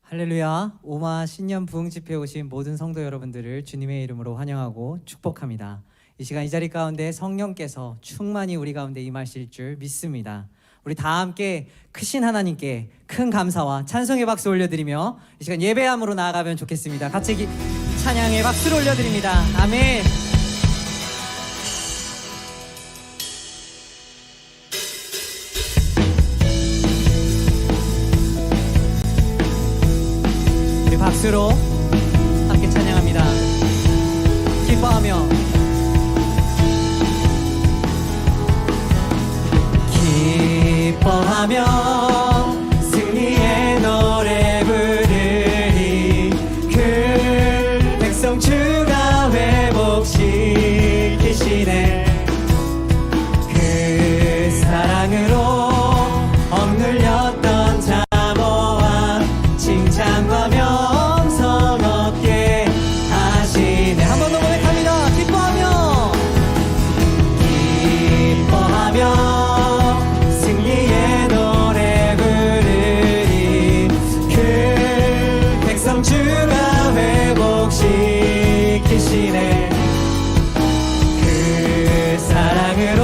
할렐루야. 오마 신년 부흥 집회에 오신 모든 성도 여러분들을 주님의 이름으로 환영하고 축복합니다. 이 시간 이 자리 가운데 성령께서 충만히 우리 가운데 임하실 줄 믿습니다. 우리 다 함께 크신 하나님께 큰 감사와 찬송의 박수 올려드리며 이 시간 예배함으로 나아가면 좋겠습니다. 같이 찬양의 박수를 올려드립니다. 아멘. 우리 박수로 함께 찬양합니다. 기뻐하며 승리의 노래 부르리. 그 백성 주가 회복시키시네. 그 사랑으로 억눌렸던 자모와 칭찬과 명성 얻게 하시네. 한 번 더 고백합니다. 기뻐하며 승리의 노래 부르리. 그 백성 주가 회복시키시네. 그 사랑으로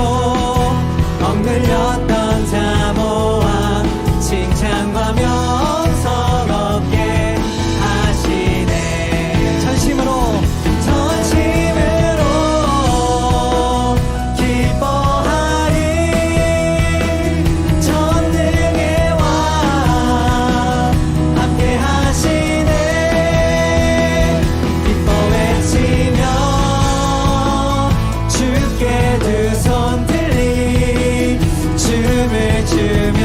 억눌렸던 자모와 칭찬과 명성 얻게 하시네. 전심으로 기뻐하리. 전능의 왕 함께 하시네. 기뻐 외치며 주께 두 손 들리 춤을 추며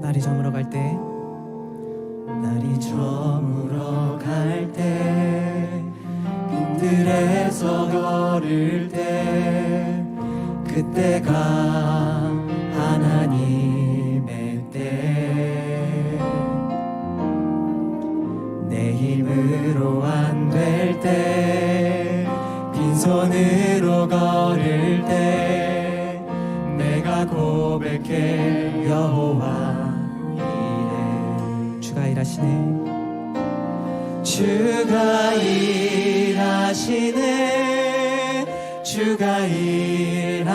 날이 저물어 갈 때, 날이 저물어 갈 때, 빈들에서 걸을 때, 그때가 하나님의 때. 내 힘으로 안 될 때, 빈손으로 걸을 때, 내가 고백해 여호와 이래. 주가 일하시네. 주가 일하시네, 주가 일하시네.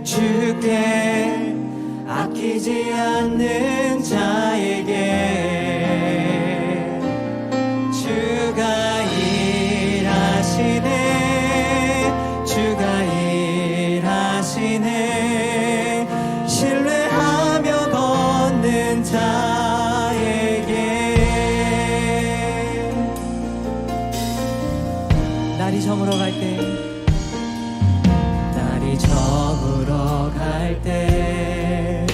주께 아끼지 않는 자에게 주가 일하시네, 주가 일하시네. 신뢰하며 걷는 자에게. 날이 저물어 갈 때, 날이 저물어 갈 때,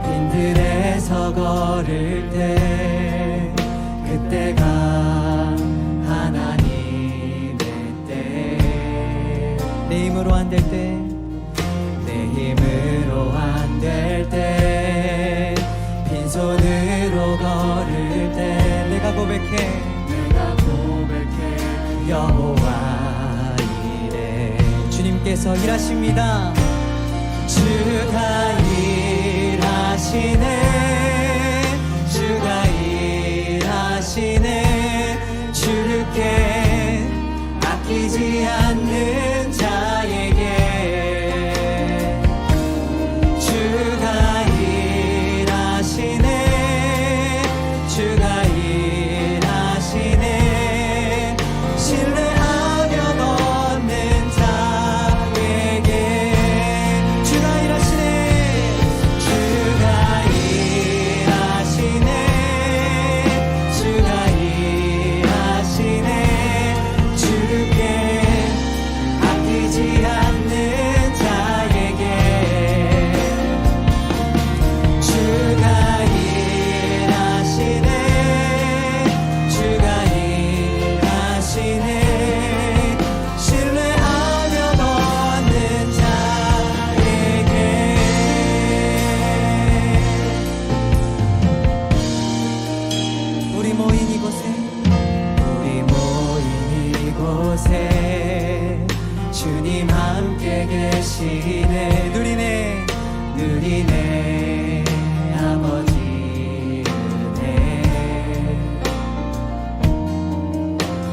빈들에서 걸을 때, 그때가 하나님의 때. 내 힘으로 안 될 때, 내 힘으로 안 될 때, 빈손으로 걸을 때, 내가 고백해. 내가 고백해 여호와 이래. 주님께서 일하십니다. 주가 일하시네, 주가 일하시네. 주께 아끼지 않는 자에게 주가 일하시네, 주가 일하시네. 신뢰하며 걷는 자에게 주가 일하시네, 주가 일하시네, 주가 일하시네. 주께 아끼지 않는 자에게 주가 일하시네, 주가 일하시네. 신뢰하며 걷는 자에게. 우리 모인 이곳에, 우리 모인 이곳에 주님 함께 계시네. 누리네. 누리네 아버지 은혜.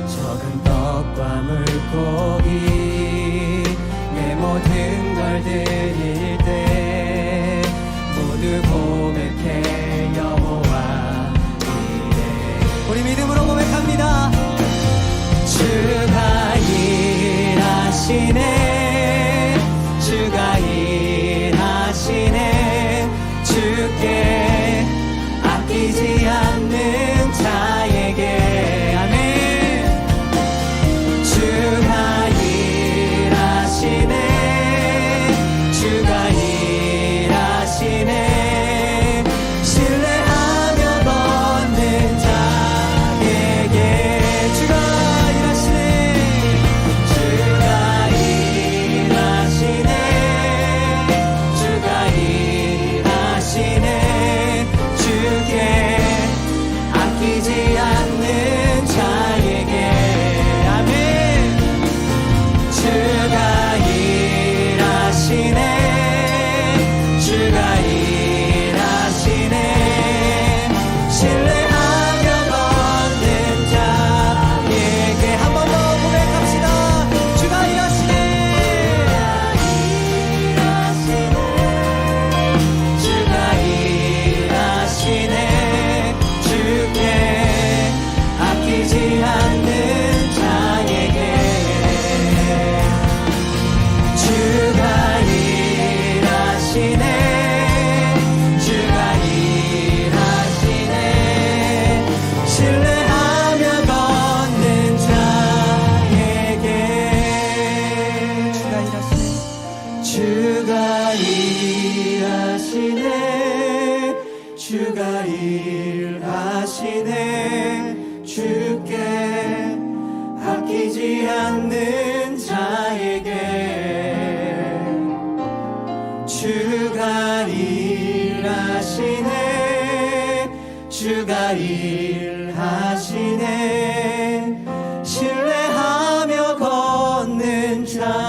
적은 떡과 물고기 내 모든 걸 드릴 때, 모두 고백해 여호와 이래. 우리 믿음으로 고백합니다. 주가 일하시네, 주가 일하시네. 주께 아끼지 않는 자에게. 아멘. 주가 일하시네, 주가 일하시네. 신뢰하며 걷는 자에게 주가 일하시네, 주가 일하시네, 주가 일하시네. 주께 아끼지 않는 자에게. 아멘. 주가 일하시네, 주가 일하시네. 신뢰하며 걷는 자에게. 한 번 더 고백합시다. 주가 일하시네, 주가 일하시네. 주께 아끼지 않는 자에게 주가 일하시네, 주가 일하시네. 신뢰하며 걷는 자에게 주가 일하시네. 주가 일하시네, 주가 일하시네 주께 아끼지 않는 자에게 주가 일하시네 주가 일하시네 신뢰하며 걷는 자에게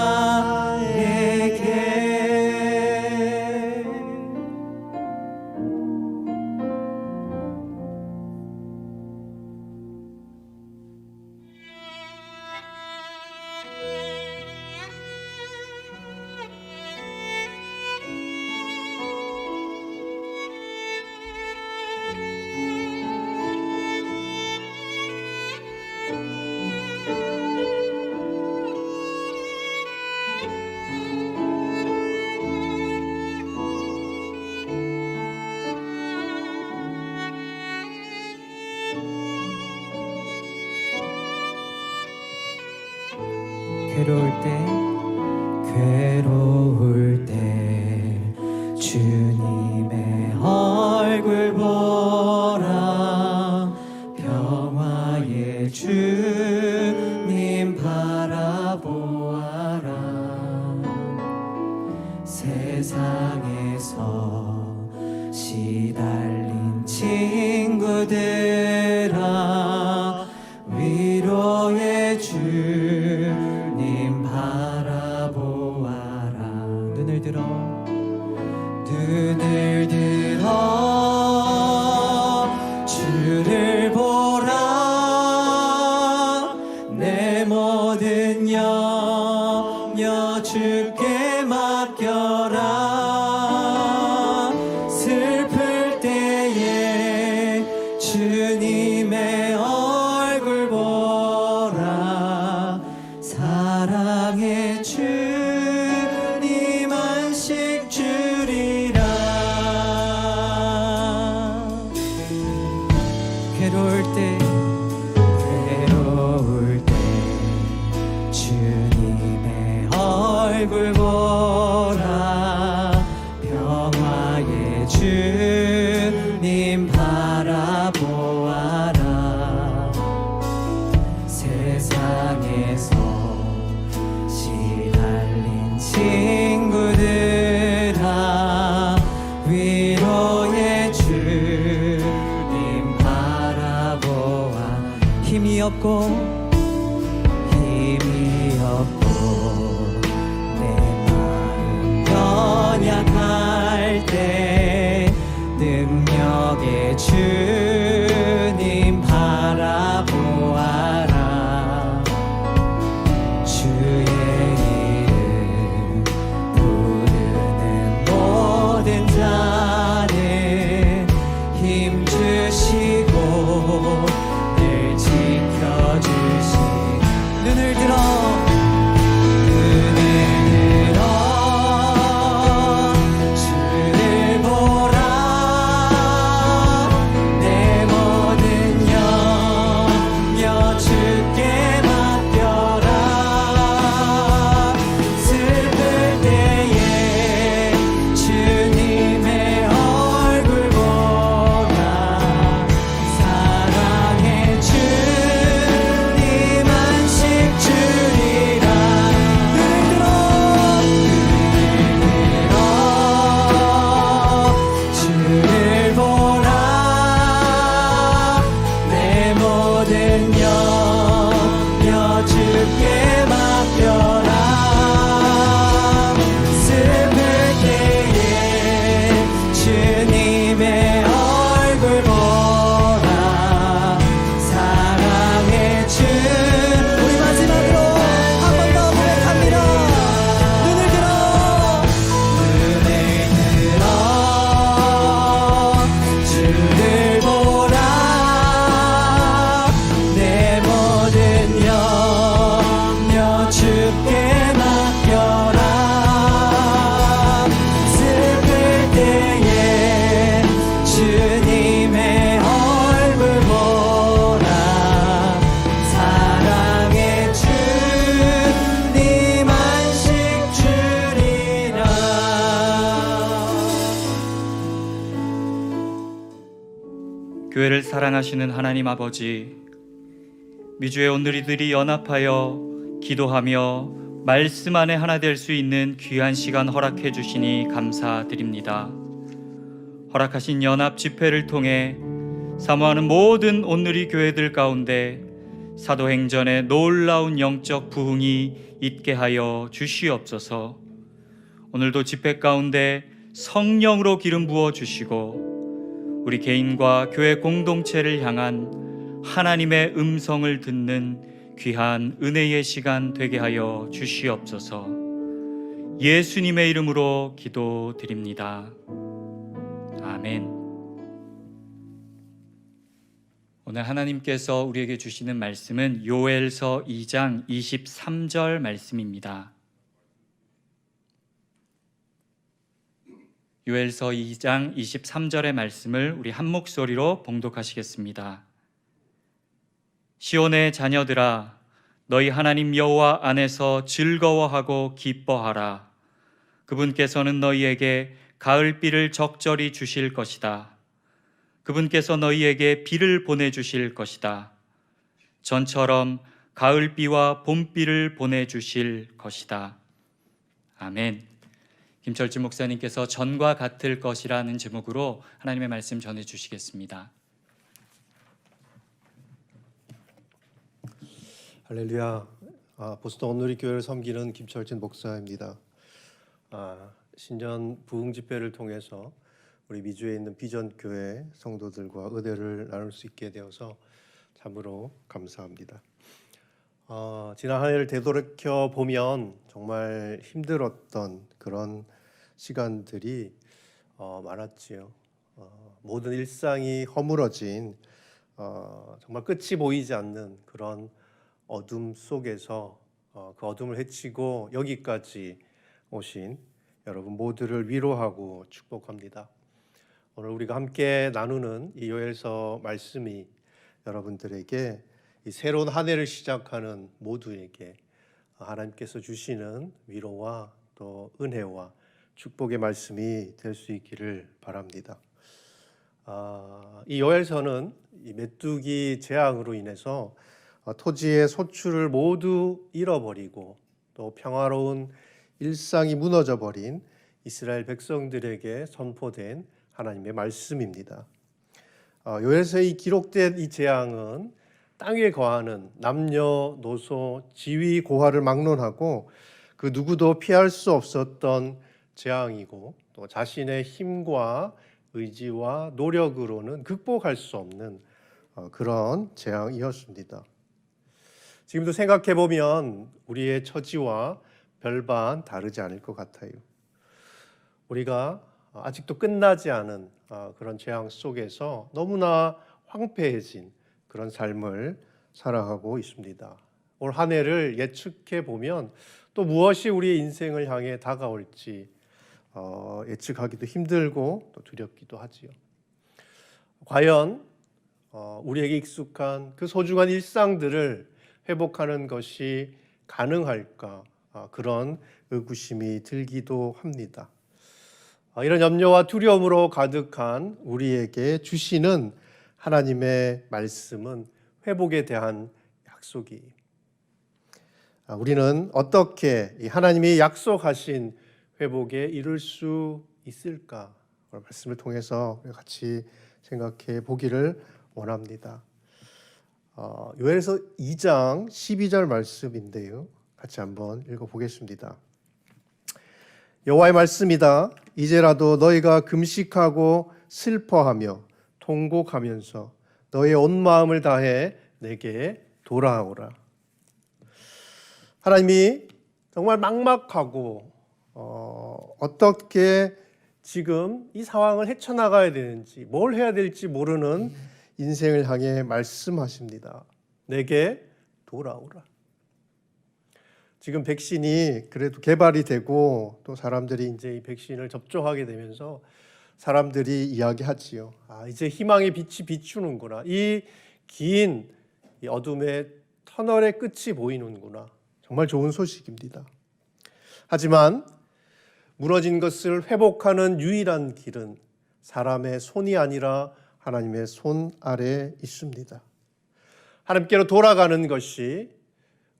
괴로울 때 주님의 얼굴 보라 평화의 주님 바라보아라 세상에서 시달린 친구들아 위로의 주님 바라보아라 눈을 들어 주를 보라 내 모든 염려 주께 맡겨라 슬플 때에 주님의 얼굴 보라 사랑의 주님 안식 주리라 괴로울 때 주님의 얼굴 보라 평화의 주님 바라보아라 세상에서 시달린 친구들아 위로의 주님 바라보아 힘이 없고 내 마음 연약할 때 능력의 주님 바라보아라 주의 이름 부르는 모든 자는 힘 주시고 늘 지켜주시 눈을 들어 주를 교회를 사랑하시는 하나님 아버지, 미주의 오늘이들이 연합하여 기도하며 말씀 안에 하나 될 수 있는 귀한 시간 허락해 주시니 감사드립니다. 허락하신 연합 집회를 통해 사모하는 모든 온누리 교회들 가운데 사도행전의 놀라운 영적 부흥이 있게 하여 주시옵소서. 오늘도 집회 가운데 성령으로 기름 부어 주시고 우리 개인과 교회 공동체를 향한 하나님의 음성을 듣는 귀한 은혜의 시간 되게 하여 주시옵소서. 예수님의 이름으로 기도드립니다. 아멘. 오늘 하나님께서 우리에게 주시는 말씀은 요엘서 2장 23절 말씀입니다. 요엘서 2장 23절의 말씀을 우리 한 목소리로 봉독하시겠습니다. 시온의 자녀들아, 너희 하나님 여호와 안에서 즐거워하고 기뻐하라. 그분께서는 너희에게 가을비를 적절히 주실 것이다. 그분께서 너희에게 비를 보내주실 것이다. 전처럼 가을비와 봄비를 보내주실 것이다. 아멘. 김철주 목사님께서 전과 같을 것이라는 제목으로 하나님의 말씀 전해주시겠습니다. 할렐루야. 보스턴 온누리 교회를 섬기는 김철진 목사입니다. 신년 부흥 집회를 통해서 우리 미주에 있는 비전 교회 성도들과 은혜를 나눌 수 있게 되어서 참으로 감사합니다. 지난 한 해를 되돌이켜 보면 정말 힘들었던 그런 시간들이 많았지요. 모든 일상이 허물어진 정말 끝이 보이지 않는 그런 어둠 속에서 그 어둠을 헤치고 여기까지 오신 여러분 모두를 위로하고 축복합니다. 오늘 우리가 함께 나누는 이 요엘서 말씀이 여러분들에게 이 새로운 한 해를 시작하는 모두에게 하나님께서 주시는 위로와 또 은혜와 축복의 말씀이 될 수 있기를 바랍니다. 이 요엘서는 이 메뚜기 재앙으로 인해서 토지의 소출을 모두 잃어버리고 또 평화로운 일상이 무너져버린 이스라엘 백성들에게 선포된 하나님의 말씀입니다. 요엘서에 기록된 이 재앙은 땅에 거하는 남녀노소, 지위, 고하를 막론하고 그 누구도 피할 수 없었던 재앙이고 또 자신의 힘과 의지와 노력으로는 극복할 수 없는 그런 재앙이었습니다. 지금도 생각해 보면 우리의 처지와 별반 다르지 않을 것 같아요. 우리가 아직도 끝나지 않은 그런 재앙 속에서 너무나 황폐해진 그런 삶을 살아가고 있습니다. 올 한 해를 예측해 보면 또 무엇이 우리의 인생을 향해 다가올지 예측하기도 힘들고 또 두렵기도 하지요. 과연 우리에게 익숙한 그 소중한 일상들을 회복하는 것이 가능할까? 그런 의구심이 들기도 합니다. 이런 염려와 두려움으로 가득한 우리에게 주시는 하나님의 말씀은 회복에 대한 약속이. 우리는 어떻게 하나님이 약속하신 회복에 이룰 수 있을까? 말씀을 통해서 같이 생각해 보기를 원합니다. 요엘서 2장 12절 말씀인데요. 같이 한번 읽어보겠습니다. 여호와의 말씀이다. 이제라도 너희가 금식하고 슬퍼하며 통곡하면서 너의 온 마음을 다해 내게 돌아오라. 하나님이 정말 막막하고 어떻게 지금 이 상황을 헤쳐나가야 되는지 뭘 해야 될지 모르는 인생을 향해 말씀하십니다. 내게 돌아오라. 지금 백신이 그래도 개발이 되고 또 사람들이 이제 이 백신을 접종하게 되면서 사람들이 이야기하지요. 이제 희망의 빛이 비추는구나. 이 긴 이 어둠의 터널의 끝이 보이는구나. 정말 좋은 소식입니다. 하지만 무너진 것을 회복하는 유일한 길은 사람의 손이 아니라 하나님의 손 아래에 있습니다. 하나님께로 돌아가는 것이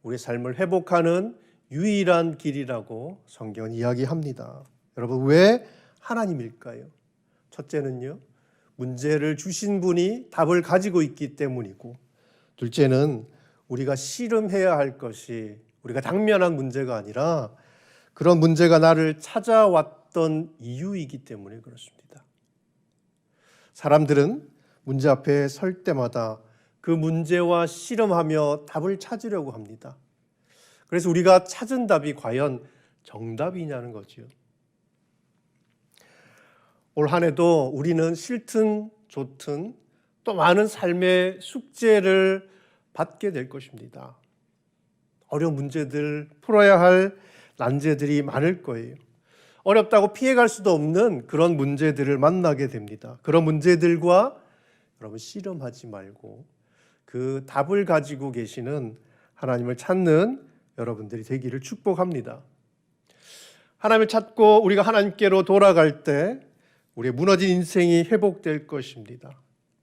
우리 삶을 회복하는 유일한 길이라고 성경은 이야기합니다. 여러분, 왜 하나님일까요? 첫째는요, 문제를 주신 분이 답을 가지고 있기 때문이고, 둘째는 우리가 씨름해야 할 것이 우리가 당면한 문제가 아니라 그런 문제가 나를 찾아왔던 이유이기 때문에 그렇습니다. 사람들은 문제 앞에 설 때마다 그 문제와 씨름하며 답을 찾으려고 합니다. 그래서 우리가 찾은 답이 과연 정답이냐는 거죠. 올 한 해도 우리는 싫든 좋든 또 많은 삶의 숙제를 받게 될 것입니다. 어려운 문제들, 풀어야 할 난제들이 많을 거예요. 어렵다고 피해갈 수도 없는 그런 문제들을 만나게 됩니다. 그런 문제들과 여러분 씨름하지 말고 그 답을 가지고 계시는 하나님을 찾는 여러분들이 되기를 축복합니다. 하나님을 찾고 우리가 하나님께로 돌아갈 때 우리의 무너진 인생이 회복될 것입니다.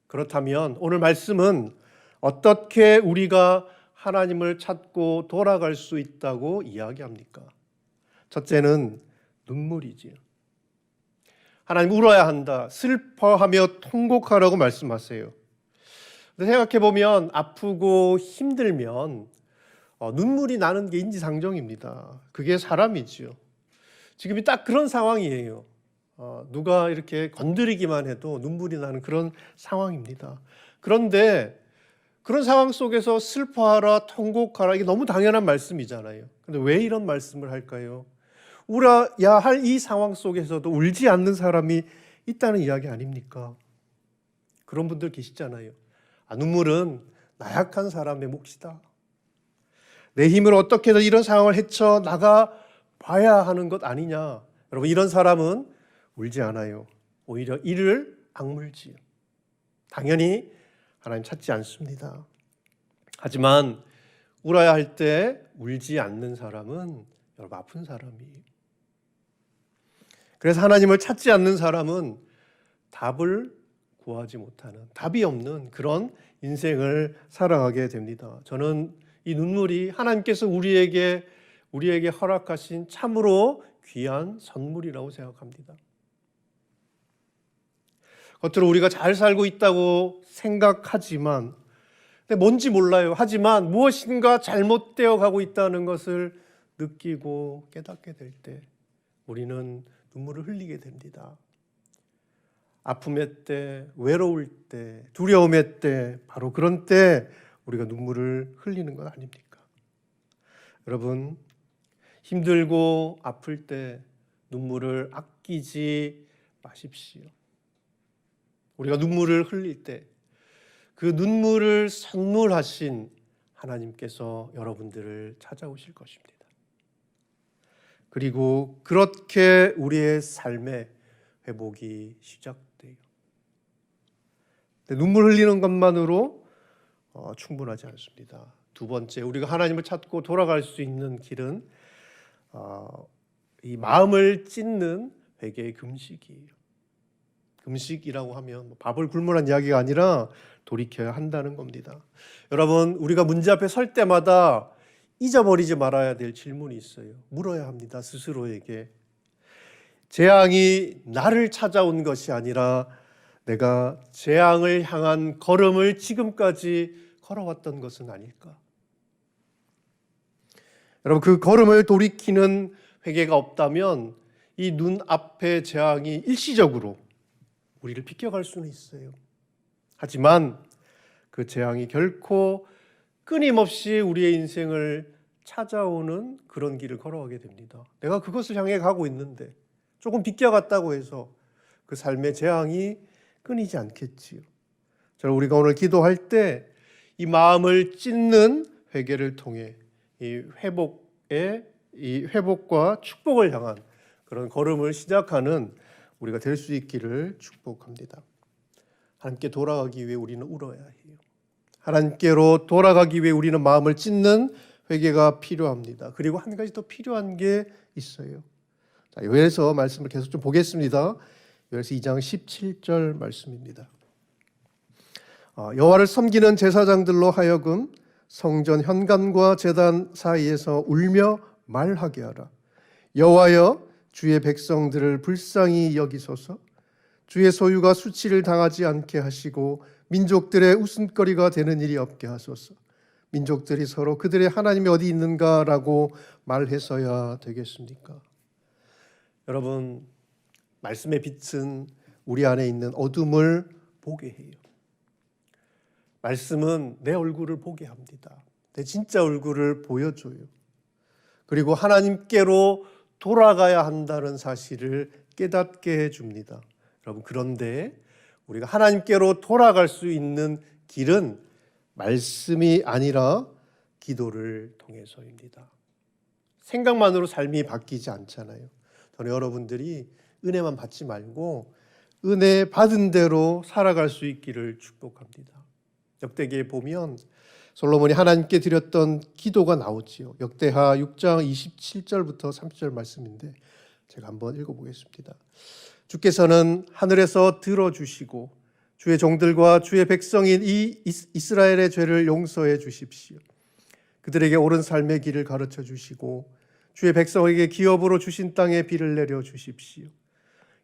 그렇다면 오늘 말씀은 어떻게 우리가 하나님을 찾고 돌아갈 수 있다고 이야기합니까? 첫째는 눈물이지요. 하나님 울어야 한다, 슬퍼하며 통곡하라고 말씀하세요. 근데 생각해보면 아프고 힘들면 눈물이 나는 게 인지상정입니다. 그게 사람이지요. 지금이 딱 그런 상황이에요. 누가 이렇게 건드리기만 해도 눈물이 나는 그런 상황입니다. 그런데 그런 상황 속에서 슬퍼하라, 통곡하라, 이게 너무 당연한 말씀이잖아요. 근데 왜 이런 말씀을 할까요? 울어야 할 이 상황 속에서도 울지 않는 사람이 있다는 이야기 아닙니까? 그런 분들 계시잖아요. 눈물은 나약한 사람의 몫이다. 내 힘으로 어떻게든 이런 상황을 헤쳐나가 봐야 하는 것 아니냐. 여러분, 이런 사람은 울지 않아요. 오히려 이를 악물지요. 당연히 하나님 찾지 않습니다. 하지만 울어야 할 때 울지 않는 사람은 여러분 아픈 사람이에요. 그래서 하나님을 찾지 않는 사람은 답을 구하지 못하는, 답이 없는 그런 인생을 살아가게 됩니다. 저는 이 눈물이 하나님께서 우리에게 허락하신 참으로 귀한 선물이라고 생각합니다. 겉으로 우리가 잘 살고 있다고 생각하지만, 근데 뭔지 몰라요. 하지만 무엇인가 잘못되어 가고 있다는 것을 느끼고 깨닫게 될 때 우리는 눈물을 흘리게 됩니다. 아픔의 때, 외로울 때, 두려움의 때, 바로 그런 때 우리가 눈물을 흘리는 것 아닙니까? 여러분, 힘들고 아플 때 눈물을 아끼지 마십시오. 우리가 눈물을 흘릴 때 그 눈물을 선물하신 하나님께서 여러분들을 찾아오실 것입니다. 그리고 그렇게 우리의 삶의 회복이 시작돼요. 눈물 흘리는 것만으로 충분하지 않습니다. 두 번째, 우리가 하나님을 찾고 돌아갈 수 있는 길은 이 마음을 찢는 회개의 금식이에요. 금식이라고 하면 밥을 굶으라는 이야기가 아니라 돌이켜야 한다는 겁니다. 여러분, 우리가 문제 앞에 설 때마다 잊어버리지 말아야 될 질문이 있어요. 물어야 합니다. 스스로에게. 재앙이 나를 찾아온 것이 아니라 내가 재앙을 향한 걸음을 지금까지 걸어왔던 것은 아닐까? 여러분, 그 걸음을 돌이키는 회개가 없다면 이 눈앞의 재앙이 일시적으로 우리를 비껴갈 수는 있어요. 하지만 그 재앙이 결코 끊임없이 우리의 인생을 찾아오는 그런 길을 걸어가게 됩니다. 내가 그것을 향해 가고 있는데 조금 비껴갔다고 해서 그 삶의 재앙이 끊이지 않겠지요. 저는 우리가 오늘 기도할 때 이 마음을 찢는 회개를 통해 이 회복과 축복을 향한 그런 걸음을 시작하는 우리가 될 수 있기를 축복합니다. 하나님께 돌아가기 위해 우리는 울어야 해요. 하나님께로 돌아가기 위해 우리는 마음을 찢는 회개가 필요합니다. 그리고 한 가지 더 필요한 게 있어요. 자, 요엘서 말씀을 계속 좀 보겠습니다. 요엘서 2장 17절 말씀입니다. 여호와를 섬기는 제사장들로 하여금 성전 현관과 제단 사이에서 울며 말하게 하라. 여호와여, 주의 백성들을 불쌍히 여기소서. 주의 소유가 수치를 당하지 않게 하시고 민족들의 웃음거리가 되는 일이 없게 하소서. 민족들이 서로 그들의 하나님이 어디 있는가라고 말해서야 되겠습니까? 여러분, 말씀의 빛은 우리 안에 있는 어둠을 보게 해요. 말씀은 내 얼굴을 보게 합니다. 내 진짜 얼굴을 보여줘요. 그리고 하나님께로 돌아가야 한다는 사실을 깨닫게 해줍니다. 여러분, 그런데 우리가 하나님께로 돌아갈 수 있는 길은 말씀이 아니라 기도를 통해서입니다. 생각만으로 삶이 바뀌지 않잖아요. 저는 여러분들이 은혜만 받지 말고 은혜 받은 대로 살아갈 수 있기를 축복합니다. 역대기에 보면 솔로몬이 하나님께 드렸던 기도가 나오지요. 역대하 6장 27절부터 30절 말씀인데 제가 한번 읽어보겠습니다. 주께서는 하늘에서 들어주시고 주의 종들과 주의 백성인 이 이스라엘의 죄를 용서해 주십시오. 그들에게 옳은 삶의 길을 가르쳐 주시고 주의 백성에게 기업으로 주신 땅에 비를 내려 주십시오.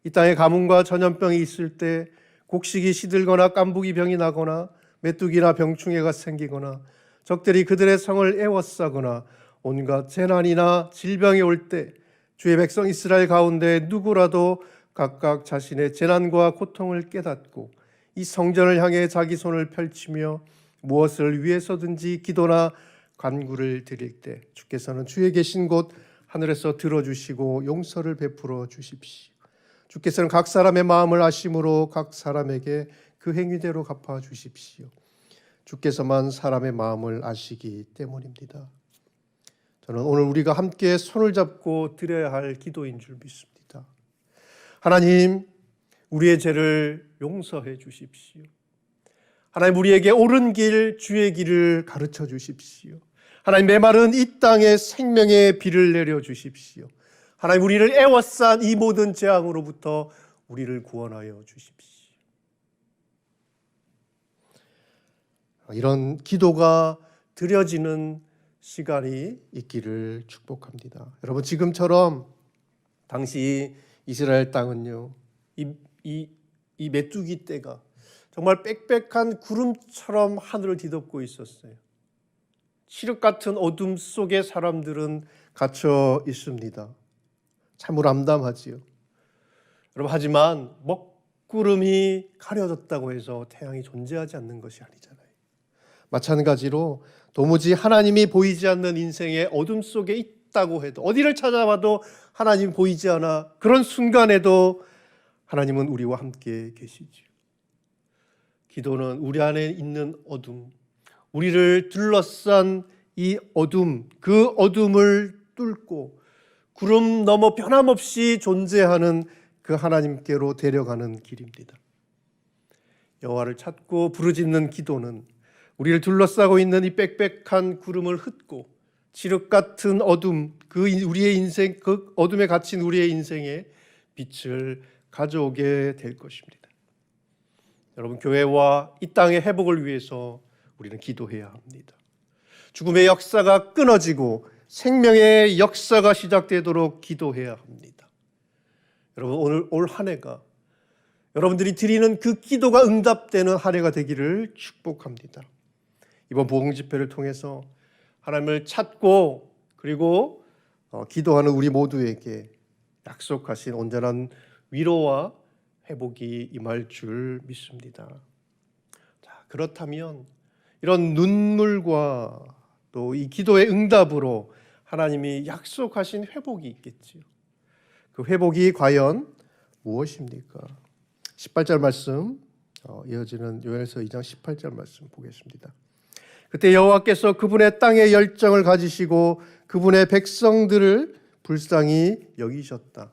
이 땅에 가뭄과 전염병이 있을 때 곡식이 시들거나 깐부기 병이 나거나 메뚜기나 병충해가 생기거나 적들이 그들의 성을 에워싸거나 온갖 재난이나 질병이 올 때 주의 백성 이스라엘 가운데 누구라도 각각 자신의 재난과 고통을 깨닫고 이 성전을 향해 자기 손을 펼치며 무엇을 위해서든지 기도나 간구를 드릴 때 주께서는 주의 계신 곳 하늘에서 들어주시고 용서를 베풀어 주십시오. 주께서는 각 사람의 마음을 아심으로 각 사람에게 그 행위대로 갚아 주십시오. 주께서만 사람의 마음을 아시기 때문입니다. 저는 오늘 우리가 함께 손을 잡고 드려야 할 기도인 줄 믿습니다. 하나님, 우리의 죄를 용서해 주십시오. 하나님, 우리에게 옳은 길, 주의 길을 가르쳐 주십시오. 하나님, 메마른 이 땅에 생명의 비를 내려 주십시오. 하나님, 우리를 애워싼 이 모든 재앙으로부터 우리를 구원하여 주십시오. 이런 기도가 드려지는 시간이 있기를 축복합니다. 여러분, 지금처럼 당시 이스라엘 땅은요, 이 메뚜기 떼가 정말 빽빽한 구름처럼 하늘을 뒤덮고 있었어요. 칠흑 같은 어둠 속에 사람들은 갇혀 있습니다. 참으로 암담하지요. 여러분, 하지만 먹구름이 가려졌다고 해서 태양이 존재하지 않는 것이 아니잖아요. 마찬가지로 도무지 하나님이 보이지 않는 인생의 어둠 속에 있다고 해도, 어디를 찾아봐도 하나님 보이지 않아. 그런 순간에도 하나님은 우리와 함께 계시죠. 기도는 우리 안에 있는 어둠, 우리를 둘러싼 이 어둠, 그 어둠을 뚫고 구름 너머 변함없이 존재하는 그 하나님께로 데려가는 길입니다. 여호와를 찾고 부르짖는 기도는 우리를 둘러싸고 있는 이 빽빽한 구름을 흩고 칠흑 같은 어둠, 우리의 인생, 그 어둠에 갇힌 우리의 인생에 빛을 가져오게 될 것입니다. 여러분, 교회와 이 땅의 회복을 위해서 우리는 기도해야 합니다. 죽음의 역사가 끊어지고 생명의 역사가 시작되도록 기도해야 합니다. 여러분, 오늘 올 한 해가 여러분들이 드리는 그 기도가 응답되는 한 해가 되기를 축복합니다. 이번 복음 집회를 통해서 하나님을 찾고 그리고 기도하는 우리 모두에게 약속하신 온전한 위로와 회복이 임할 줄 믿습니다. 자, 그렇다면 이런 눈물과 또 이 기도의 응답으로 하나님이 약속하신 회복이 있겠지요. 그 회복이 과연 무엇입니까? 18절 말씀, 이어지는 요한일서 2장 18절 말씀 보겠습니다. 그때 여호와께서 그분의 땅에 열정을 가지시고 그분의 백성들을 불쌍히 여기셨다.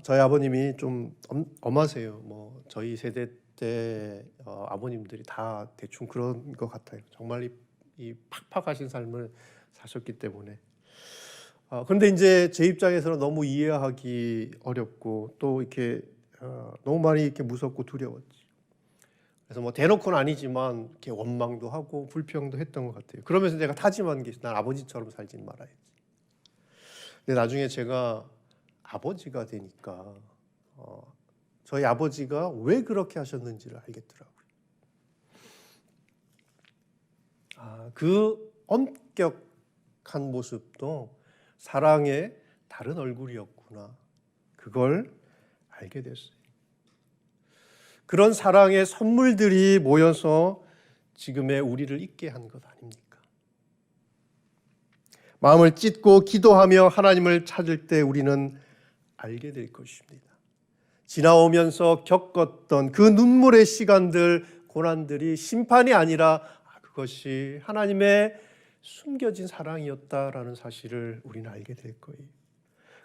저희 아버님이 좀 엄하세요. 저희 세대 때 아버님들이 다 대충 그런 것 같아요. 정말 이 팍팍하신 삶을 사셨기 때문에. 그런데 이제 제 입장에서는 너무 이해하기 어렵고 또 이렇게 너무 많이 이렇게 무섭고 두려웠지. 그래서 뭐 대놓고는 아니지만 이렇게 원망도 하고 불평도 했던 것 같아요. 그러면서 내가 다짐한 게 난 아버지처럼 살진 말아야지. 근데 나중에 제가 아버지가 되니까 저희 아버지가 왜 그렇게 하셨는지를 알겠더라고요. 그 엄격한 모습도 사랑의 다른 얼굴이었구나. 그걸 알게 됐어요. 그런 사랑의 선물들이 모여서 지금의 우리를 있게 한 것 아닙니까? 마음을 찢고 기도하며 하나님을 찾을 때 우리는 알게 될 것입니다. 지나오면서 겪었던 그 눈물의 시간들, 고난들이 심판이 아니라 그것이 하나님의 숨겨진 사랑이었다라는 사실을 우리는 알게 될 거예요.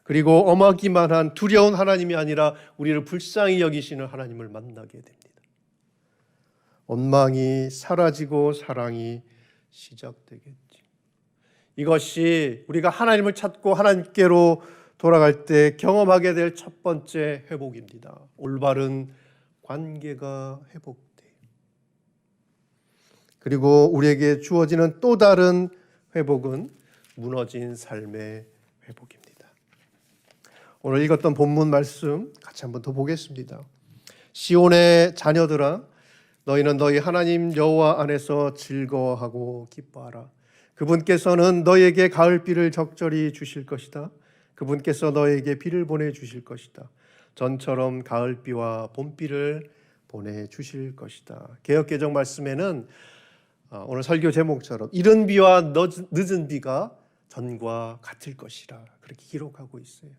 그리고 엄하기만 한 두려운 하나님이 아니라 우리를 불쌍히 여기시는 하나님을 만나게 됩니다. 원망이 사라지고 사랑이 시작되겠지. 이것이 우리가 하나님을 찾고 하나님께로 돌아갈 때 경험하게 될 첫 번째 회복입니다. 올바른 관계가 회복돼요. 그리고 우리에게 주어지는 또 다른 회복은 무너진 삶의 회복입니다. 오늘 읽었던 본문 말씀 같이 한번 더 보겠습니다. 시온의 자녀들아, 너희는 너희 하나님 여호와 안에서 즐거워하고 기뻐하라. 그분께서는 너희에게 가을비를 적절히 주실 것이다. 그분께서 너희에게 비를 보내주실 것이다. 전처럼 가을비와 봄비를 보내주실 것이다. 개역개정 말씀에는 오늘 설교 제목처럼 이른 비와 늦은 비가 전과 같을 것이라 그렇게 기록하고 있어요.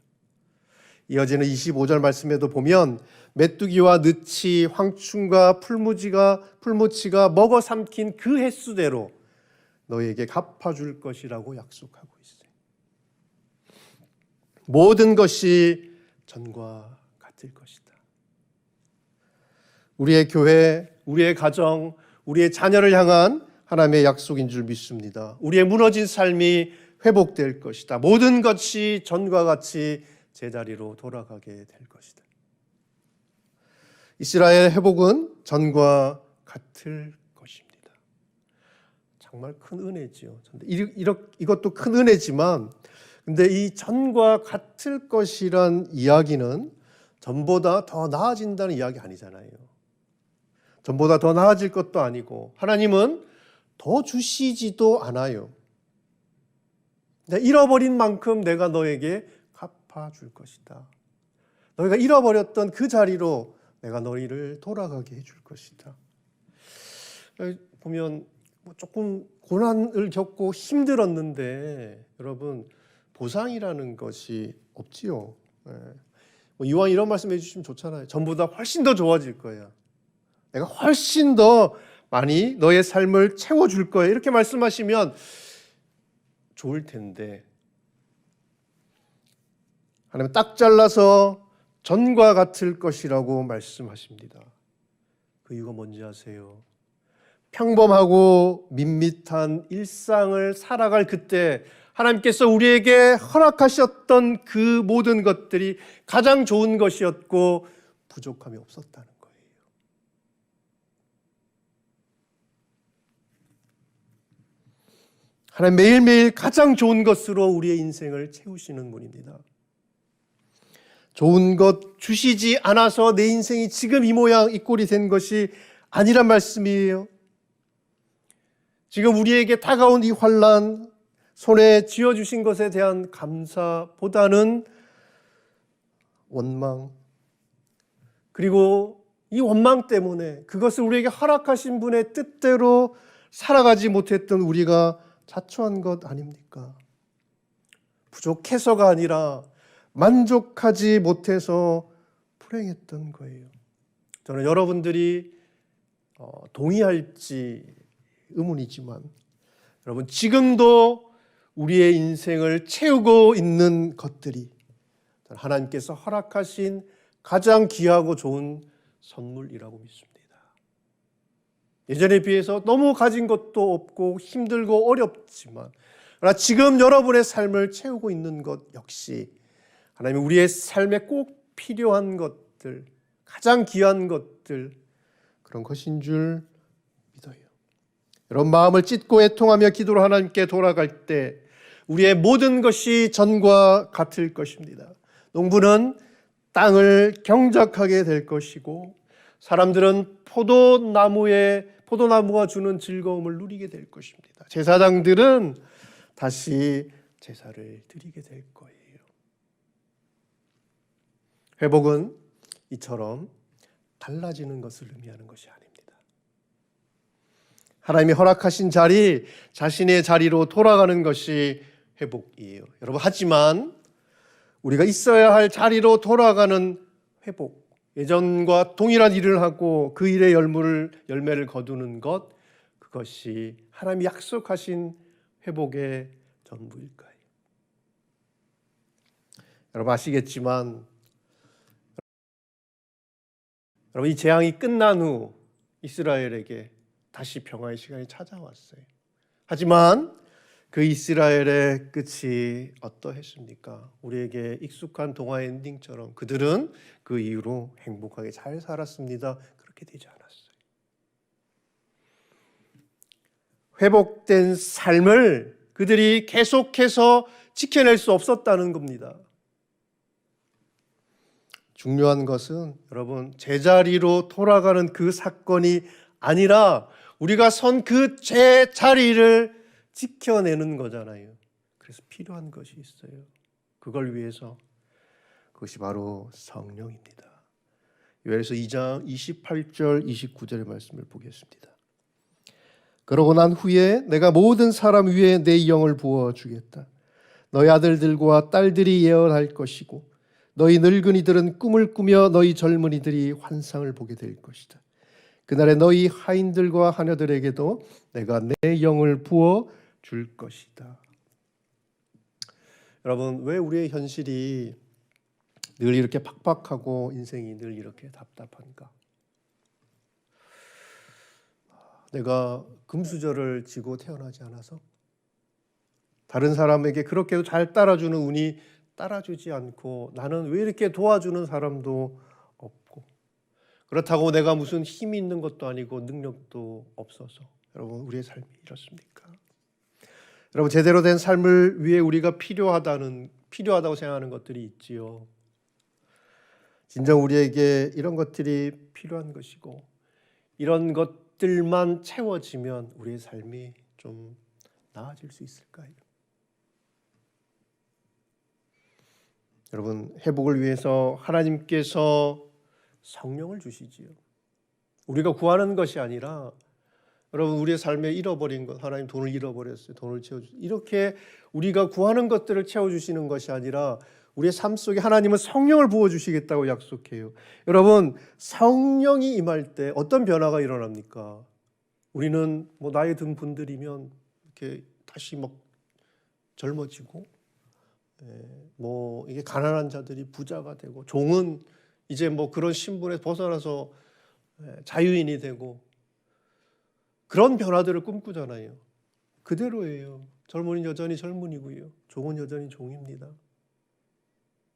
이어지는 25절 말씀에도 보면 메뚜기와 느치, 황충과 풀무치가 먹어 삼킨 그 횟수대로 너희에게 갚아줄 것이라고 약속하고 있어요. 모든 것이 전과 같을 것이다. 우리의 교회, 우리의 가정, 우리의 자녀를 향한 하나님의 약속인 줄 믿습니다. 우리의 무너진 삶이 회복될 것이다. 모든 것이 전과 같이 제자리로 돌아가게 될 것이다. 이스라엘 회복은 전과 같을 것입니다. 정말 큰 은혜지요. 이것도 큰 은혜지만 근데 이 전과 같을 것이란 이야기는 전보다 더 나아진다는 이야기 아니잖아요. 전보다 더 나아질 것도 아니고 하나님은 더 주시지도 않아요. 잃어버린 만큼 내가 너에게 갚아줄 것이다. 너희가 잃어버렸던 그 자리로 내가 너희를 돌아가게 해줄 것이다. 보면 조금 고난을 겪고 힘들었는데 여러분 보상이라는 것이 없지요. 이왕 이런 말씀 해주시면 좋잖아요. 전보다 훨씬 더 좋아질 거야. 내가 훨씬 더 많이 너의 삶을 채워줄 거야. 이렇게 말씀하시면 좋을 텐데 하나님은 딱 잘라서 전과 같을 것이라고 말씀하십니다. 그 이유가 뭔지 아세요? 평범하고 밋밋한 일상을 살아갈 그때 하나님께서 우리에게 허락하셨던 그 모든 것들이 가장 좋은 것이었고 부족함이 없었다는 거예요. 하나님 매일매일 가장 좋은 것으로 우리의 인생을 채우시는 분입니다. 좋은 것 주시지 않아서 내 인생이 지금 이 모양 이 꼴이 된 것이 아니란 말씀이에요. 지금 우리에게 다가온 이 환난, 손에 쥐어주신 것에 대한 감사보다는 원망, 그리고 이 원망 때문에 그것을 우리에게 허락하신 분의 뜻대로 살아가지 못했던 우리가 자초한 것 아닙니까? 부족해서가 아니라 만족하지 못해서 불행했던 거예요. 저는 여러분들이 동의할지 의문이지만 여러분 지금도 우리의 인생을 채우고 있는 것들이 하나님께서 허락하신 가장 귀하고 좋은 선물이라고 믿습니다. 예전에 비해서 너무 가진 것도 없고 힘들고 어렵지만 그러나 지금 여러분의 삶을 채우고 있는 것 역시 하나님이 우리의 삶에 꼭 필요한 것들, 가장 귀한 것들, 그런 것인 줄 믿어요. 여러분 마음을 찢고 애통하며 기도로 하나님께 돌아갈 때 우리의 모든 것이 전과 같을 것입니다. 농부는 땅을 경작하게 될 것이고 사람들은 포도나무가 주는 즐거움을 누리게 될 것입니다. 제사장들은 다시 제사를 드리게 될 거예요. 회복은 이처럼 달라지는 것을 의미하는 것이 아닙니다. 하나님이 허락하신 자리, 자신의 자리로 돌아가는 것이 회복이에요. 여러분, 하지만 우리가 있어야 할 자리로 돌아가는 회복, 예전과 동일한 일을 하고 그 일의 열매를 거두는 것, 그것이 하나님이 약속하신 회복의 전부일까요? 여러분 아시겠지만, 여러분 이 재앙이 끝난 후 이스라엘에게 다시 평화의 시간이 찾아왔어요. 하지만 그 이스라엘의 끝이 어떠했습니까? 우리에게 익숙한 동화 엔딩처럼 그들은 그 이후로 행복하게 잘 살았습니다. 그렇게 되지 않았어요. 회복된 삶을 그들이 계속해서 지켜낼 수 없었다는 겁니다. 중요한 것은 여러분 제자리로 돌아가는 그 사건이 아니라 우리가 선 그 제자리를 지켜내는 거잖아요. 그래서 필요한 것이 있어요. 그걸 위해서 그것이 바로 성령입니다. 요엘서 2장 28절 29절의 말씀을 보겠습니다. 그러고 난 후에 내가 모든 사람 위에 내 영을 부어주겠다. 너희 아들들과 딸들이 예언할 것이고 너희 늙은이들은 꿈을 꾸며 너희 젊은이들이 환상을 보게 될 것이다. 그날에 너희 하인들과 하녀들에게도 내가 내 영을 부어 줄 것이다. 여러분, 왜 우리의 현실이 늘 이렇게 팍팍하고 인생이 늘 이렇게 답답한가? 내가 금수저를 지고 태어나지 않아서? 다른 사람에게 그렇게도 잘 따라주는 운이 따라주지 않고 나는 왜 이렇게 도와주는 사람도 없고, 그렇다고 내가 무슨 힘이 있는 것도 아니고 능력도 없어서 여러분 우리의 삶이 이렇습니까? 여러분 제대로 된 삶을 위해 우리가 필요하다고 생각하는 것들이 있지요. 진정 우리에게 이런 것들이 필요한 것이고 이런 것들만 채워지면 우리의 삶이 좀 나아질 수 있을까요? 여러분 회복을 위해서 하나님께서 성령을 주시지요. 우리가 구하는 것이 아니라 여러분 우리의 삶에 잃어버린 것, 하나님 돈을 잃어버렸어요. 돈을 채워주세요. 이렇게 우리가 구하는 것들을 채워주시는 것이 아니라 우리의 삶 속에 하나님은 성령을 부어주시겠다고 약속해요. 여러분 성령이 임할 때 어떤 변화가 일어납니까? 우리는 뭐 나이 든 분들이면 이렇게 다시 막 젊어지고 뭐 이게 가난한 자들이 부자가 되고 종은 이제 뭐 그런 신분에서 벗어나서 자유인이 되고 그런 변화들을 꿈꾸잖아요. 그대로예요. 젊은이는 여전히 젊은이고요. 종은 여전히 종입니다.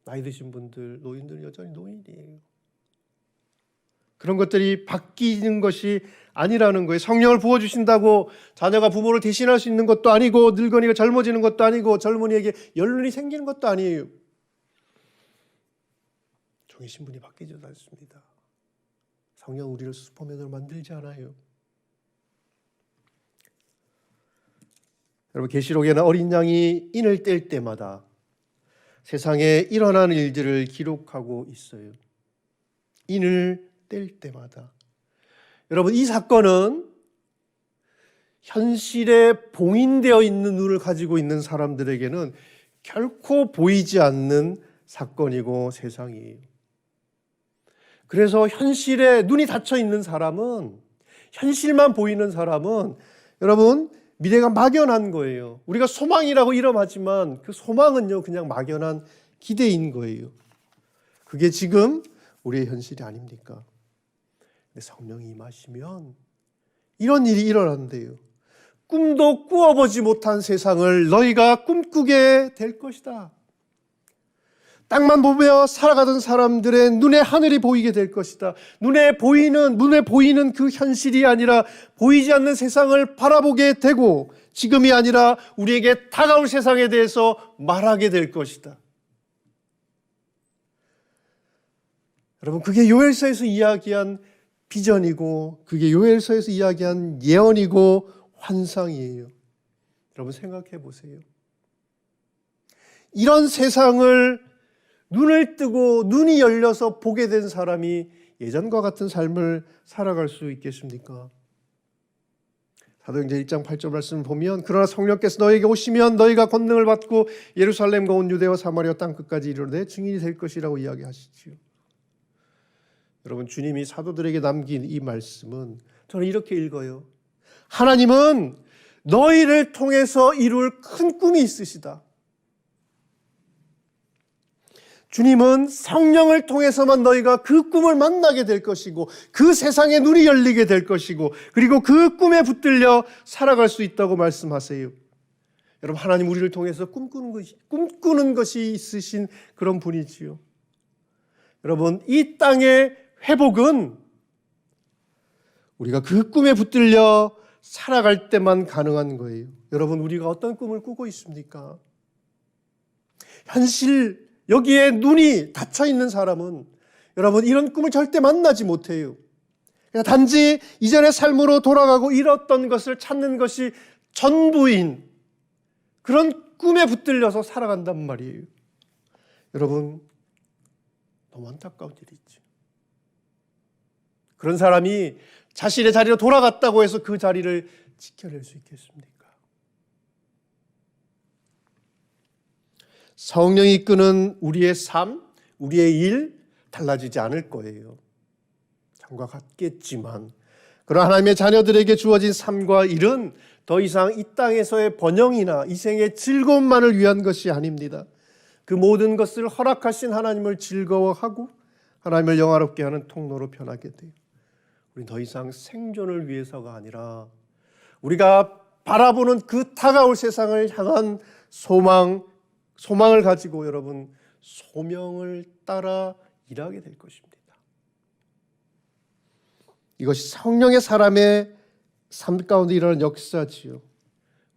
나이 드신 분들, 노인들은 여전히 노인이에요. 그런 것들이 바뀌는 것이 아니라는 거예요. 성령을 부어주신다고 자녀가 부모를 대신할 수 있는 것도 아니고 늙은이가 젊어지는 것도 아니고 젊은이에게 연륜이 생기는 것도 아니에요. 종의 신분이 바뀌지 않습니다. 성령 우리를 슈퍼맨으로 만들지 않아요. 여러분 계시록에는 어린 양이 인을 뗄 때마다 세상에 일어나는 일들을 기록하고 있어요. 인을 뗄 때마다. 여러분 이 사건은 현실에 봉인되어 있는 눈을 가지고 있는 사람들에게는 결코 보이지 않는 사건이고 세상이에요. 그래서 현실에 눈이 닫혀 있는 사람은, 현실만 보이는 사람은 여러분 미래가 막연한 거예요. 우리가 소망이라고 이름하지만 그 소망은요 그냥 막연한 기대인 거예요. 그게 지금 우리의 현실이 아닙니까? 근데 성령이 임하시면 이런 일이 일어난대요. 꿈도 꾸어보지 못한 세상을 너희가 꿈꾸게 될 것이다. 땅만 보며 살아가던 사람들의 눈에 하늘이 보이게 될 것이다. 눈에 보이는 그 현실이 아니라 보이지 않는 세상을 바라보게 되고, 지금이 아니라 우리에게 다가올 세상에 대해서 말하게 될 것이다. 여러분, 그게 요엘서에서 이야기한 비전이고, 그게 요엘서에서 이야기한 예언이고 환상이에요. 여러분, 생각해 보세요. 이런 세상을 눈을 뜨고 눈이 열려서 보게 된 사람이 예전과 같은 삶을 살아갈 수 있겠습니까? 사도행전 1장 8절 말씀을 보면, 그러나 성령께서 너에게 오시면 너희가 권능을 받고 예루살렘과 온 유대와 사마리아 땅 끝까지 이르러 내 증인이 될 것이라고 이야기하시지요. 여러분, 주님이 사도들에게 남긴 이 말씀은 저는 이렇게 읽어요. 하나님은 너희를 통해서 이룰 큰 꿈이 있으시다. 주님은 성령을 통해서만 너희가 그 꿈을 만나게 될 것이고, 그 세상의 눈이 열리게 될 것이고, 그리고 그 꿈에 붙들려 살아갈 수 있다고 말씀하세요. 여러분, 하나님 우리를 통해서 꿈꾸는 것이 있으신 그런 분이지요. 여러분, 이 땅의 회복은 우리가 그 꿈에 붙들려 살아갈 때만 가능한 거예요. 여러분, 우리가 어떤 꿈을 꾸고 있습니까? 현실, 여기에 눈이 닫혀 있는 사람은 여러분, 이런 꿈을 절대 만나지 못해요. 단지 이전의 삶으로 돌아가고 잃었던 것을 찾는 것이 전부인 그런 꿈에 붙들려서 살아간단 말이에요. 여러분, 너무 안타까운 일이죠. 그런 사람이 자신의 자리로 돌아갔다고 해서 그 자리를 지켜낼 수 있겠습니까? 성령이 이끄는 우리의 삶, 우리의 일 달라지지 않을 거예요. 장과 같겠지만, 그러나 하나님의 자녀들에게 주어진 삶과 일은 더 이상 이 땅에서의 번영이나 이 생의 즐거움만을 위한 것이 아닙니다. 그 모든 것을 허락하신 하나님을 즐거워하고 하나님을 영화롭게 하는 통로로 변하게 돼요. 우리는 더 이상 생존을 위해서가 아니라 우리가 바라보는 그 다가올 세상을 향한 소망을 가지고 여러분, 소명을 따라 일하게 될 것입니다. 이것이 성령의 사람의 삶 가운데 일어나는 역사지요.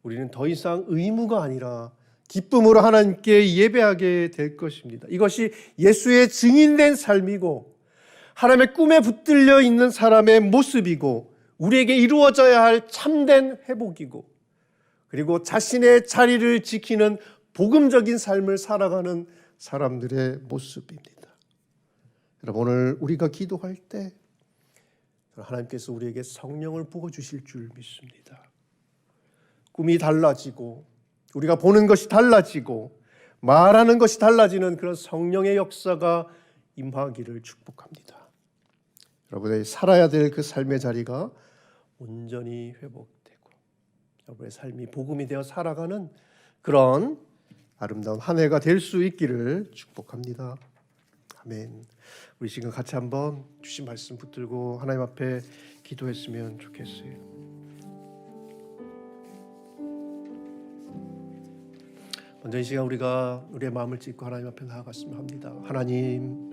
우리는 더 이상 의무가 아니라 기쁨으로 하나님께 예배하게 될 것입니다. 이것이 예수의 증인된 삶이고, 하나님의 꿈에 붙들려 있는 사람의 모습이고, 우리에게 이루어져야 할 참된 회복이고, 그리고 자신의 자리를 지키는 복음적인 삶을 살아가는 사람들의 모습입니다. 여러분, 오늘 우리가 기도할 때 하나님께서 우리에게 성령을 부어주실 줄 믿습니다. 꿈이 달라지고, 우리가 보는 것이 달라지고, 말하는 것이 달라지는 그런 성령의 역사가 임하기를 축복합니다. 여러분의 살아야 될 그 삶의 자리가 온전히 회복되고, 여러분의 삶이 복음이 되어 살아가는 그런 아름다운 한 해가 될 수 있기를 축복합니다. 아멘. 우리 지금 같이 한번 주신 말씀 붙들고 하나님 앞에 기도했으면 좋겠어요. 먼저 이 시간 우리가 우리의 마음을 찢고 하나님 앞에 나아갔으면 합니다. 하나님,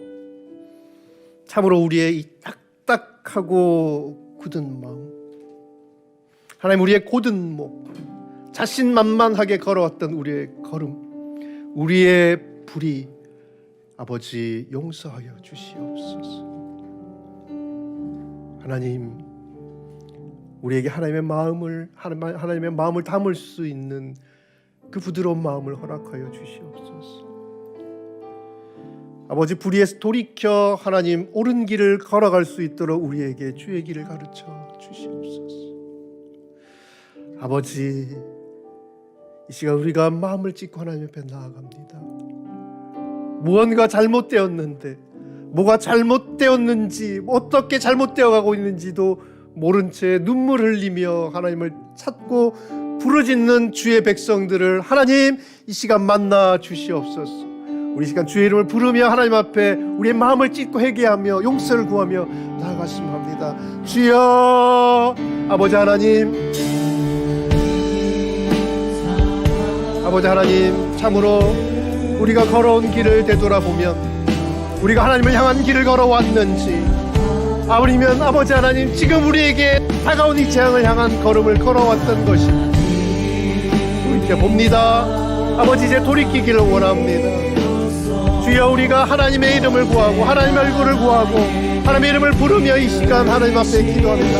참으로 우리의 이 딱딱하고 굳은 마음, 하나님, 우리의 곧은 목, 자신만만하게 걸어왔던 우리의 걸음, 우리의 불의, 아버지 용서하여 주시옵소서. 하나님, 우리에게 하나님의 마음을 담을 수 있는 그 부드러운 마음을 허락하여 주시옵소서. 아버지, 불의에서 돌이켜 하나님 옳은 길을 걸어갈 수 있도록 우리에게 주의 길을 가르쳐 주시옵소서. 아버지, 이 시간 우리가 마음을 찢고 하나님 앞에 나아갑니다. 무언가 잘못되었는데, 뭐가 잘못되었는지, 어떻게 잘못되어 가고 있는지도 모른 채 눈물 흘리며 하나님을 찾고 부르짖는 주의 백성들을 하나님 이 시간 만나 주시옵소서. 우리 시간 주의 이름을 부르며 하나님 앞에 우리의 마음을 찢고 회개하며 용서를 구하며 나아갔으면 합니다. 주여, 아버지 하나님, 아버지 하나님, 참으로 우리가 걸어온 길을 되돌아보면 우리가 하나님을 향한 길을 걸어왔는지, 아니면 아버지 하나님 지금 우리에게 다가온 이 재앙을 향한 걸음을 걸어왔던 것인지 돌이켜봅니다. 아버지, 이제 돌이키기를 원합니다. 주여, 우리가 하나님의 이름을 구하고 하나님의 얼굴을 구하고 하나님의 이름을 부르며 이 시간 하나님 앞에 기도합니다.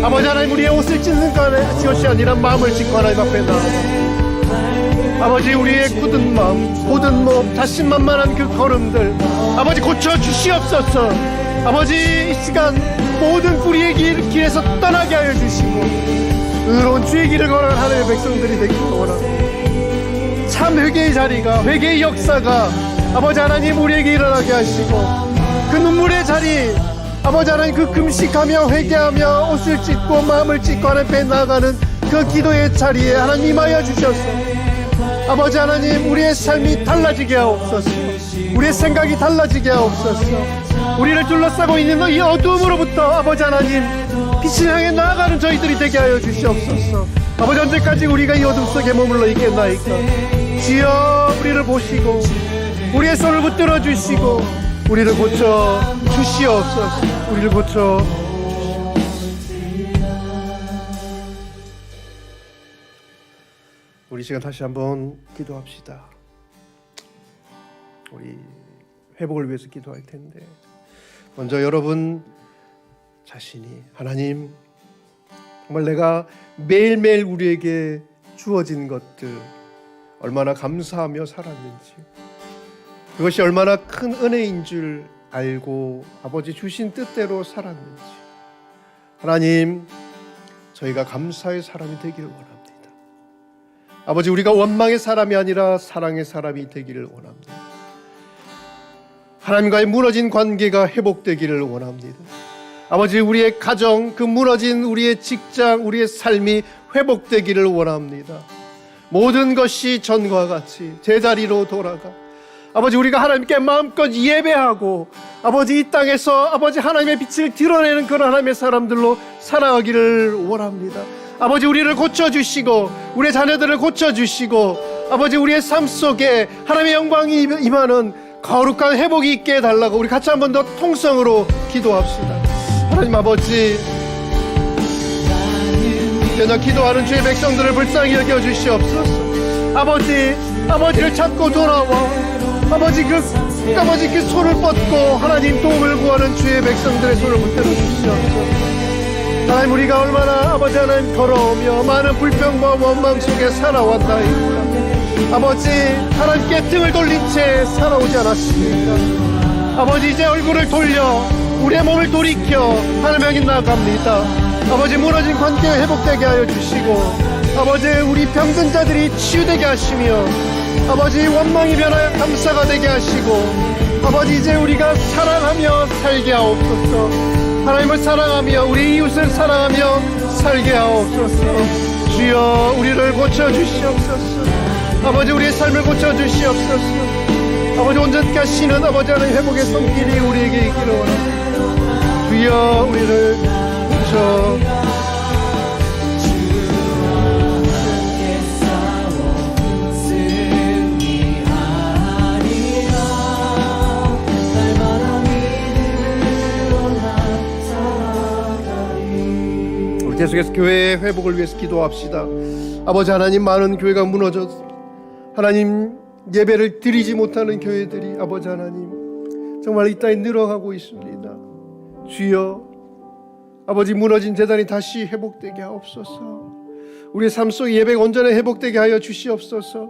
아버지 하나님, 우리의 옷을 찢는 것이 아니라 마음을 찢고 하나님 앞에 나아가 아버지, 우리의 굳은 마음, 고든 몸, 자신만만한 그 걸음들 아버지 고쳐주시옵소서. 아버지, 이 시간 모든 우리의 길에서 떠나게 하여 주시고 의로운 주의 길을 걸어가는 하나님의 백성들이 되기를 원합니다. 참 회개의 자리가, 회개의 역사가 아버지 하나님 우리에게 일어나게 하시고 그 눈물의 자리, 아버지 하나님 그 금식하며 회개하며 옷을 찢고 마음을 찢고 하나님 앞에 나아가는 그 기도의 자리에 하나님 임하여 주셔서 아버지 하나님 우리의 삶이 달라지게 하옵소서. 우리의 생각이 달라지게 하옵소서. 우리를 둘러싸고 있는 이 어두움으로부터 아버지 하나님 빛을 향해 나아가는 저희들이 되게 하여 주시옵소서. 아버지, 언제까지 우리가 이 어둠 속에 머물러 있겠나이까. 주여, 우리를 보시고 우리의 손을 붙들어 주시고 우리를 고쳐 주시옵소서. 우리를 고쳐 우리 시간 다시 한번 기도합시다. 우리 회복을 위해서 기도할 텐데 먼저 여러분 자신이 하나님 정말 내가 매일매일 우리에게 주어진 것들 얼마나 감사하며 살았는지, 그것이 얼마나 큰 은혜인 줄 알고 아버지 주신 뜻대로 살았는지 하나님, 저희가 감사의 사람이 되기를 원합니다. 아버지, 우리가 원망의 사람이 아니라 사랑의 사람이 되기를 원합니다. 하나님과의 무너진 관계가 회복되기를 원합니다. 아버지, 우리의 가정, 그 무너진 우리의 직장, 우리의 삶이 회복되기를 원합니다. 모든 것이 전과 같이 제자리로 돌아가 아버지, 우리가 하나님께 마음껏 예배하고 아버지 이 땅에서 아버지 하나님의 빛을 드러내는 그런 하나님의 사람들로 살아가기를 원합니다. 아버지, 우리를 고쳐주시고 우리의 자녀들을 고쳐주시고 아버지 우리의 삶 속에 하나님의 영광이 임하는 거룩한 회복이 있게 해달라고 우리 같이 한 번 더 통성으로 기도합시다. 하나님 아버지, 이제는 기도하는 주의 백성들을 불쌍히 여겨주시옵소서. 아버지를 찾고 돌아와 아버지 그 손을 뻗고 하나님 도움을 구하는 주의 백성들의 손을 붙들어 주시옵소서. 하나님, 우리가 얼마나 아버지 하나님 걸어오며 많은 불평과 원망 속에 살아왔나이까. 아버지, 하나님께 등을 돌린 채 살아오지 않았습니까? 아버지, 이제 얼굴을 돌려 우리의 몸을 돌이켜 하나님 향해 나아갑니다. 아버지, 무너진 관계 회복되게 하여 주시고 아버지, 우리 병든 자들이 치유되게 하시며 아버지, 원망이 변하여 감사가 되게 하시고 아버지, 이제 우리가 사랑하며 살게 하옵소서. 하나님을 사랑하며 우리 이웃을 사랑하며 살게 하옵소서. 주여, 우리를 고쳐주시옵소서. 아버지, 우리의 삶을 고쳐주시옵소서. 아버지, 온전케 하시는 아버지 하나님 회복의 손길이 우리에게 있기를 원합니다. 주여, 우리를 고쳐 계속해서 교회의 회복을 위해서 기도합시다. 아버지 하나님, 많은 교회가 무너졌습니다. 하나님, 예배를 드리지 못하는 교회들이 아버지 하나님 정말 이 땅에 늘어가고 있습니다. 주여, 아버지, 무너진 재단이 다시 회복되게 하옵소서. 우리의 삶 속 예배가 온전히 회복되게 하여 주시옵소서.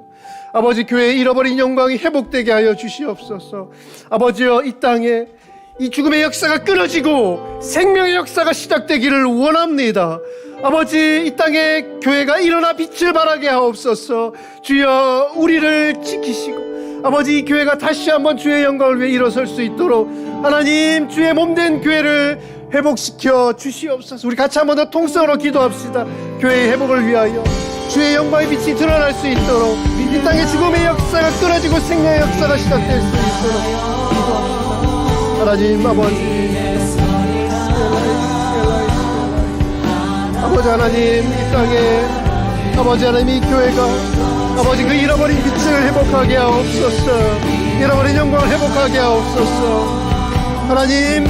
아버지, 교회의 잃어버린 영광이 회복되게 하여 주시옵소서. 아버지여, 이 땅에 이 죽음의 역사가 끊어지고 생명의 역사가 시작되기를 원합니다. 아버지, 이 땅에 교회가 일어나 빛을 발하게 하옵소서. 주여, 우리를 지키시고 아버지, 이 교회가 다시 한번 주의 영광을 위해 일어설 수 있도록 하나님, 주의 몸된 교회를 회복시켜 주시옵소서. 우리 같이 한번 더 통성으로 기도합시다. 교회의 회복을 위하여 주의 영광의 빛이 드러날 수 있도록 이 땅에 죽음의 역사가 끊어지고 생명의 역사가 시작될 수 있도록 기도합시다. 하나님 아버지, 아버지 하나님, 이 땅에 아버지 하나님, 이 교회가 아버지 그 잃어버린 빛을 회복하게 하옵소서. 잃어버린 영광을 회복하게 하옵소서. 하나님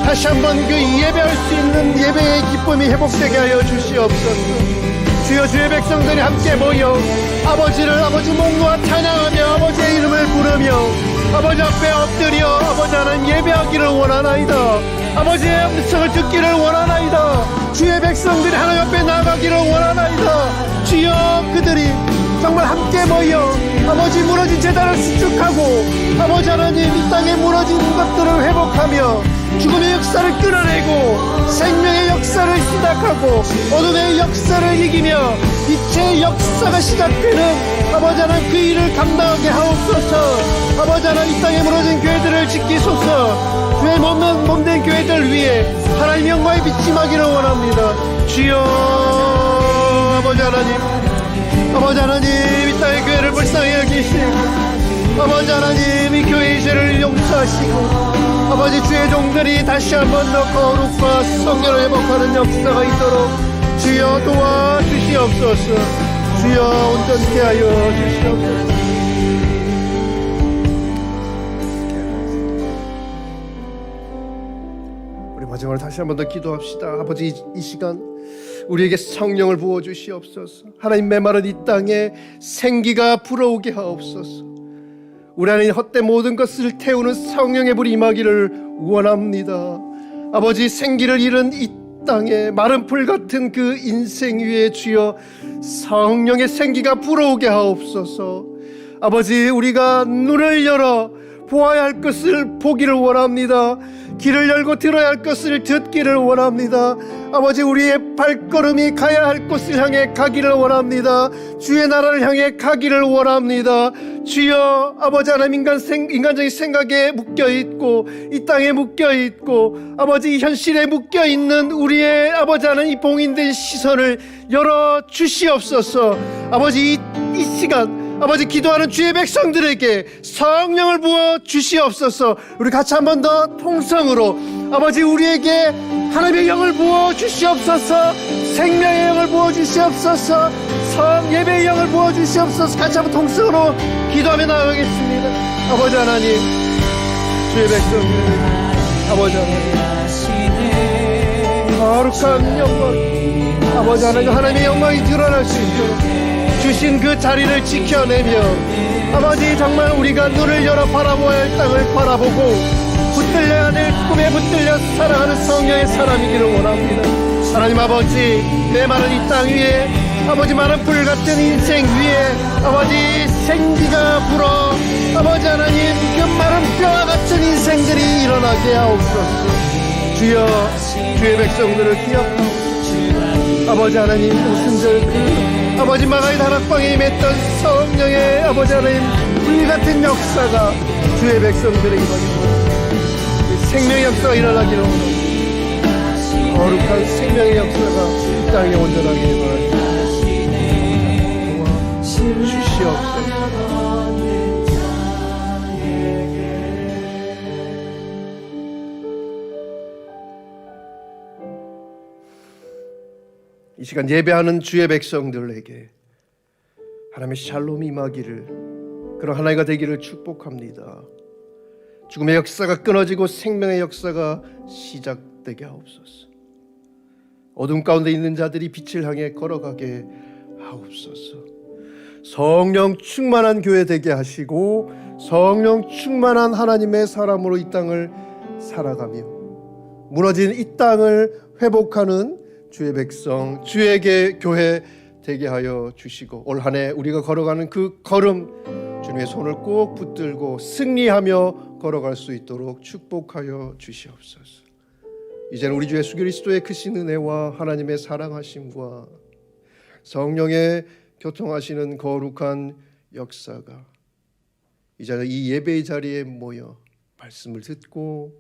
다시 한번 그 예배할 수 있는 예배의 기쁨이 회복되게 하여 주시옵소서. 주여 주의 백성들이 함께 모여 아버지를 아버지 몸과 찬양하며 아버지의 이름을 부르며 아버지 앞에 엎드려 아버지 하나님 예배하기를 원하나이다. 아버지의 음성을 듣기를 원하나이다. 주의 백성들이 하나님 앞에 나아가기를 원하나이다. 주여 그들이 정말 함께 모여 아버지 무너진 제단을 수축하고 아버지 하나님 이 땅에 무너진 것들을 회복하며 죽음의 역사를 끊어내고 생명의 역사를 시작하고 어둠의 역사를 이기며 빛의 역사가 시작되는 아버지 하나님 그 일을 감당하게 하옵소서. 아버지 하나님 이 땅에 무너진 교회들을 지키소서. 주의 몸된 교회들 위해 하나님 영광의 빛이 임하기를 원합니다. 주여 아버지 하나님 이 땅의 교회를 불쌍히 여기시고 아버지 하나님 이 교회의 죄를 용서하시고 아버지 주의 종들이 다시 한 번 더 거룩과 성결을 회복하는 역사가 있도록 주여 도와주시옵소서. 주여 온전케 하여 주시옵소서. 우리 마지막으로 다시 한 번 더 기도합시다. 아버지 이 시간 우리에게 성령을 부어주시옵소서. 하나님 메마른 이 땅에 생기가 불어오게 하옵소서. 우리 안에 헛된 모든 것을 태우는 성령의 불이 임하기를 원합니다. 아버지 생기를 잃은 이 땅에 마른 풀 같은 그 인생 위에 주여 성령의 생기가 불어오게 하옵소서. 아버지 우리가 눈을 열어 보아야 할 것을 보기를 원합니다. 귀를 열고 들어야 할 것을 듣기를 원합니다. 아버지 우리의 발걸음이 가야 할 곳을 향해 가기를 원합니다. 주의 나라를 향해 가기를 원합니다. 주여 아버지 하나님 인간적인 생각에 묶여있고 이 땅에 묶여있고 아버지 이 현실에 묶여있는 우리의 아버지 하나님 이 봉인된 시선을 열어주시옵소서. 아버지 이 시간 아버지 기도하는 주의 백성들에게 성령을 부어 주시옵소서. 우리 같이 한 번 더 통성으로 아버지 우리에게 하나님의 영을 부어 주시옵소서. 생명의 영을 부어 주시옵소서. 예배의 영을 부어 주시옵소서. 같이 한 번 통성으로 기도하며 나아가겠습니다. 아버지 하나님 주의 백성들 아버지 하나님 거룩한 영광 아버지 하나님의 영광이 드러날 수 있도록 주신 그 자리를 지켜내며 아버지 정말 우리가 눈을 열어 바라보아야 할 땅을 바라보고 붙들려야 될 꿈에 붙들려 살아가는 성령의 사람이기를 원합니다. 하나님 아버지 메마른 이 땅 위에 아버지 마른 불 같은 인생 위에 아버지 생기가 불어 아버지 하나님 그 마른 뼈와 같은 인생들이 일어나게 하옵소서. 주여 주의 백성들을 기억하옵소서. 아버지 하나님 오순절 그 아버지 마가의 다락방에 임했던 성령의 아버지 하나님 불같은 역사가 주의 백성들에게 임하기를 생명의 역사가 일어나기를 원합니다. 거룩한 생명의 역사가 이 땅에 온전하게 일어나기를 주시옵소서. 이 시간 예배하는 주의 백성들에게 하나님의 샬롬이 임하기를 그런 하나가 되기를 축복합니다. 죽음의 역사가 끊어지고 생명의 역사가 시작되게 하옵소서. 어둠 가운데 있는 자들이 빛을 향해 걸어가게 하옵소서. 성령 충만한 교회 되게 하시고 성령 충만한 하나님의 사람으로 이 땅을 살아가며 무너진 이 땅을 회복하는 주의 백성, 주에게 교회 되게 하여 주시고 올 한 해 우리가 걸어가는 그 걸음 주님의 손을 꼭 붙들고 승리하며 걸어갈 수 있도록 축복하여 주시옵소서. 이제는 우리 주 예수 그리스도의 크신 은혜와 하나님의 사랑하심과 성령의 교통하시는 거룩한 역사가 이제는 이 예배의 자리에 모여 말씀을 듣고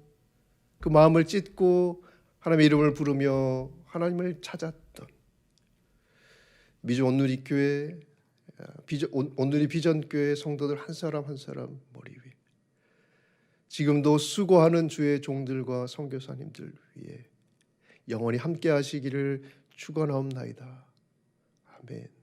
그 마음을 찢고 하나님의 이름을 부르며 하나님을 찾았던 미주 온누리교회 온누리 비전교회 성도들 한 사람 한 사람 머리 위 지금도 수고하는 주의 종들과 선교사님들 위해 영원히 함께 하시기를 축원하옵나이다. 아멘.